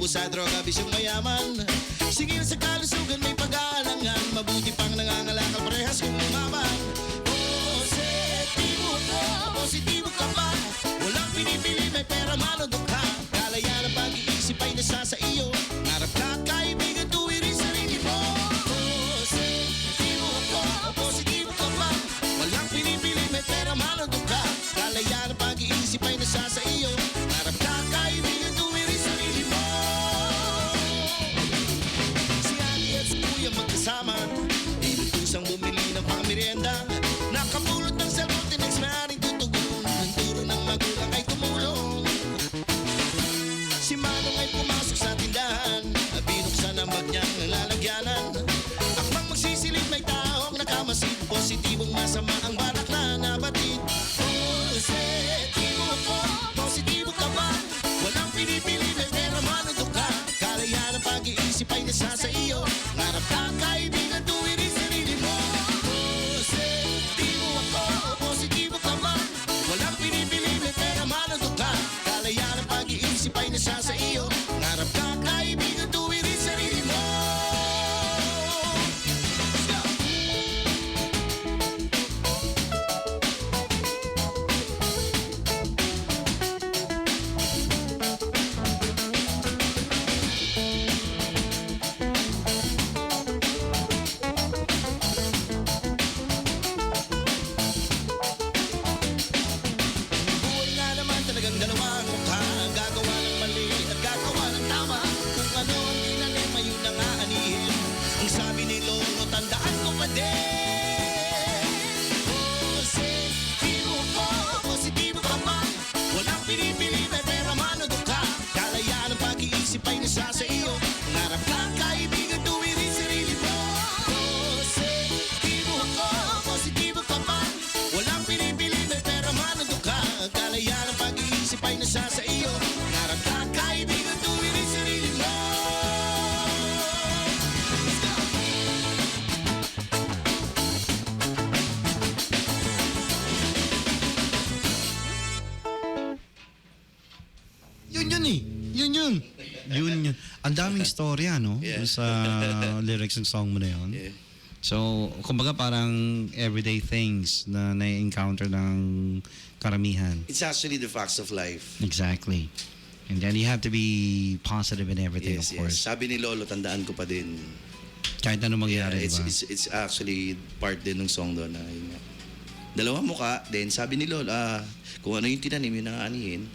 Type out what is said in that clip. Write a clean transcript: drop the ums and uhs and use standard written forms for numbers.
tubo sa droga, bisyong mayaman. Singil sa kalusugan, may pag-aalangan. Mabuti pang nangangalakal, parehas kong lumaban. Positibo ko, positibo ka ba? Walang pinipili, may pera man o dukha. Kalayaan ang pag-iisip ay nasa sa iyo. Ngarap ka, kaibigan, tuwirin sarili mo. Positibo ko, positibo ka ba? Walang pinipili, may pera man o dukha. Kalayaan ang pag-iisip ay nasa sa iyo. Ngarap ka, kaibigan, tuwirin sarili mo. Si Ate at si Kuya magkasama, inutusang bumili ng pangmerienda. Nakapulot ng cellphone, tinext na rin tutugon. Ang turo ng magulang ay tumulong. Si Manong ay pumasok sa tindahan, binuksan ang bag niyang lalagyanan. Akmang magsisilip, may taong nakamasid. Positibong masama ang balak na nabatid. Positibo ko, positibo ka ba? Walang pinipili, may pera man o dukha. Kalayaan ang pag-iisip ay nasa sa iyo. Ngarap ka, kaibigan, tuwirin sarili mo. Positibo ako, positibo ka ba? Walang pinipili, may pera man o dukha. Kalayaan ang pag-iisip ay nasa sa iyo. Ngarap ka, kaibigan, tuwirin sarili mo. Buhay nga naman talagang dalawang mukha. Gagawa ng mali at gagawa ng tama. Kung ano ang tinanim, ayun na nga anihin. Ang sabi ni Lolo, tandaan ko pa din. Positibo ko, positibo ka ba? Walang pinipili, may pera man o dukha. Kalayaan ang pag-iisip ay nasa sa iyo. Ngarap ka, kaibigan, tuwirin sarili mo. Positibo ko, positibo ka ba? Walang pinipili, may pera man o dukha. Kalayaan ang pag-iisip ay nasa sa iyo. Ngarap ka, kaibigan, tuwirin sarili mo. Yun eh. Yun. Ang daming story, ano? Yeah. Dun sa lyrics ng song mo na yun. Yeah. So, kumbaga parang everyday things na na-encounter ng karamihan. It's actually the facts of life. Exactly. And then you have to be positive in everything, Yes, of yes. course. Sabi ni Lolo, tandaan ko pa din. Kahit anong mangyari, it's, diba? it's actually part din ng song doon na yun nga. Dalawang muka, then sabi ni Lolo, kung ano yung tinanim, yun ang aanihin.